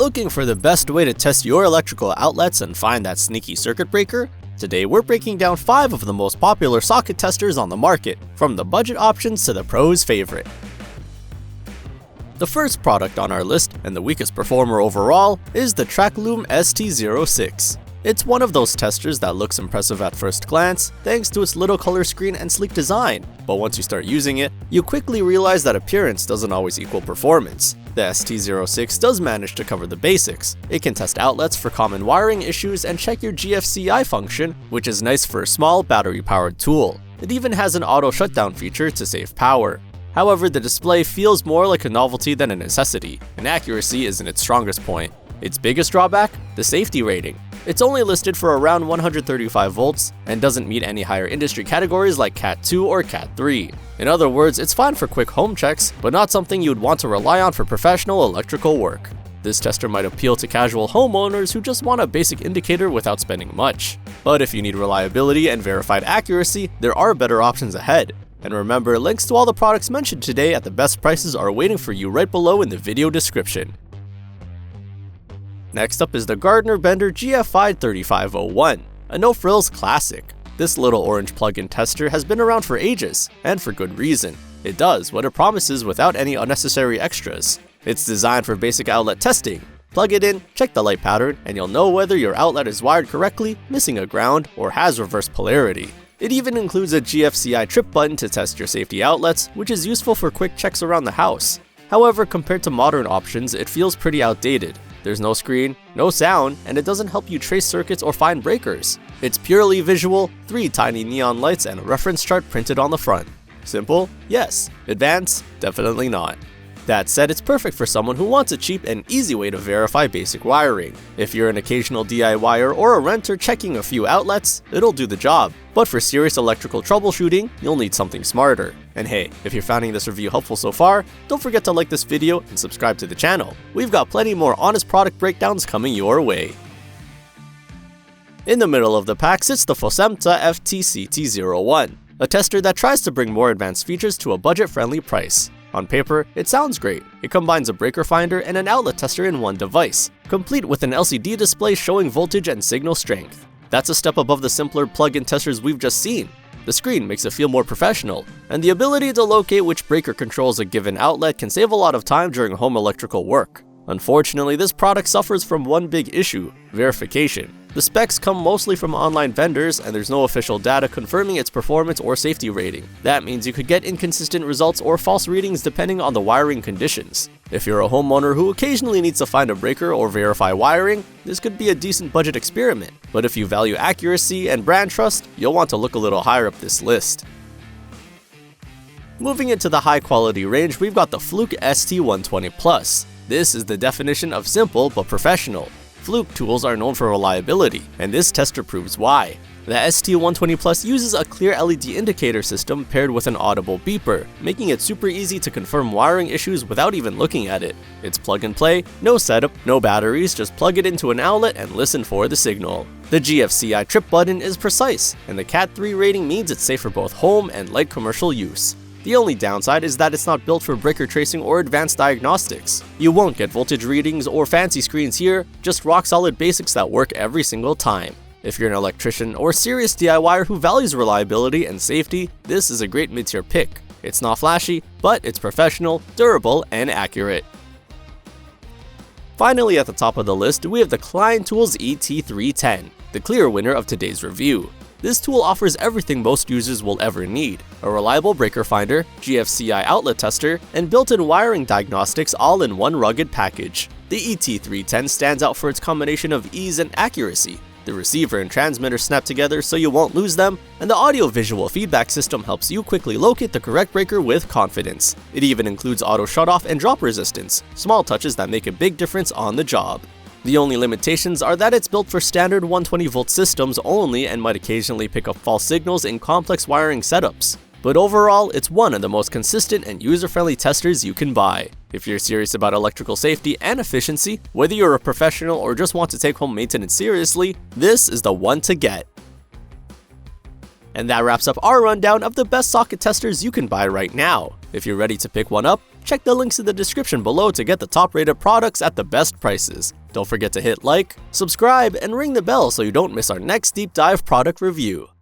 Looking for the best way to test your electrical outlets and find that sneaky circuit breaker? Today we're breaking down 5 of the most popular socket testers on the market, from the budget options to the pros' favorite. The first product on our list, and the weakest performer overall, is the TRAKLUME ST120. It's one of those testers that looks impressive at first glance, thanks to its little color screen and sleek design, but once you start using it, you quickly realize that appearance doesn't always equal performance. The ST120 does manage to cover the basics. It can test outlets for common wiring issues and check your GFCI function, which is nice for a small battery-powered tool. It even has an auto shutdown feature to save power. However, the display feels more like a novelty than a necessity, and accuracy isn't its strongest point. Its biggest drawback? The safety rating. It's only listed for around 135 volts and doesn't meet any higher industry categories like Cat 2 or Cat 3. In other words, it's fine for quick home checks, but not something you'd want to rely on for professional electrical work. This tester might appeal to casual homeowners who just want a basic indicator without spending much. But if you need reliability and verified accuracy, there are better options ahead. And remember, links to all the products mentioned today at the best prices are waiting for you right below in the video description. Next up is the Gardner Bender GFI 3501, a no-frills classic. This little orange plug-in tester has been around for ages, and for good reason. It does what it promises without any unnecessary extras. It's designed for basic outlet testing. Plug it in, check the light pattern, and you'll know whether your outlet is wired correctly, missing a ground, or has reverse polarity. It even includes a GFCI trip button to test your safety outlets, which is useful for quick checks around the house. However, compared to modern options, it feels pretty outdated. There's no screen, no sound, and it doesn't help you trace circuits or find breakers. It's purely visual, 3 tiny neon lights and a reference chart printed on the front. Simple? Yes. Advanced? Definitely not. That said, it's perfect for someone who wants a cheap and easy way to verify basic wiring. If you're an occasional DIYer or a renter checking a few outlets, it'll do the job. But for serious electrical troubleshooting, you'll need something smarter. And hey, if you're finding this review helpful so far, don't forget to like this video and subscribe to the channel. We've got plenty more honest product breakdowns coming your way. In the middle of the pack sits the Focemta FTCT 01, a tester that tries to bring more advanced features to a budget-friendly price. On paper, it sounds great. It combines a breaker finder and an outlet tester in one device, complete with an LCD display showing voltage and signal strength. That's a step above the simpler plug-in testers we've just seen. The screen makes it feel more professional, and the ability to locate which breaker controls a given outlet can save a lot of time during home electrical work. Unfortunately, this product suffers from one big issue: verification. The specs come mostly from online vendors, and there's no official data confirming its performance or safety rating. That means you could get inconsistent results or false readings depending on the wiring conditions. If you're a homeowner who occasionally needs to find a breaker or verify wiring, this could be a decent budget experiment. But if you value accuracy and brand trust, you'll want to look a little higher up this list. Moving into the high quality range, we've got the Fluke ST120 This is the definition of simple but professional. Fluke tools are known for reliability, and this tester proves why. The ST120 uses a clear LED indicator system paired with an audible beeper, making it super easy to confirm wiring issues without even looking at it. It's plug and play, no setup, no batteries, just plug it into an outlet and listen for the signal. The GFCI trip button is precise, and the Cat 3 rating means it's safe for both home and light commercial use. The only downside is that it's not built for breaker tracing or advanced diagnostics. You won't get voltage readings or fancy screens here, just rock-solid basics that work every single time. If you're an electrician or serious DIYer who values reliability and safety, this is a great mid-tier pick. It's not flashy, but it's professional, durable, and accurate. Finally, at the top of the list, we have the Klein Tools ET310, the clear winner of today's review. This tool offers everything most users will ever need: a reliable breaker finder, GFCI outlet tester, and built-in wiring diagnostics all in one rugged package. The ET310 stands out for its combination of ease and accuracy. The receiver and transmitter snap together so you won't lose them, and the audio-visual feedback system helps you quickly locate the correct breaker with confidence. It even includes auto shutoff and drop resistance, small touches that make a big difference on the job. The only limitations are that it's built for standard 120-volt systems only and might occasionally pick up false signals in complex wiring setups. But overall, it's one of the most consistent and user-friendly testers you can buy. If you're serious about electrical safety and efficiency, whether you're a professional or just want to take home maintenance seriously, this is the one to get. And that wraps up our rundown of the best socket testers you can buy right now. If you're ready to pick one up, Check the links in the description below to get the top rated products at the best prices. Don't forget to hit like, subscribe, and ring the bell so you don't miss our next deep dive product review.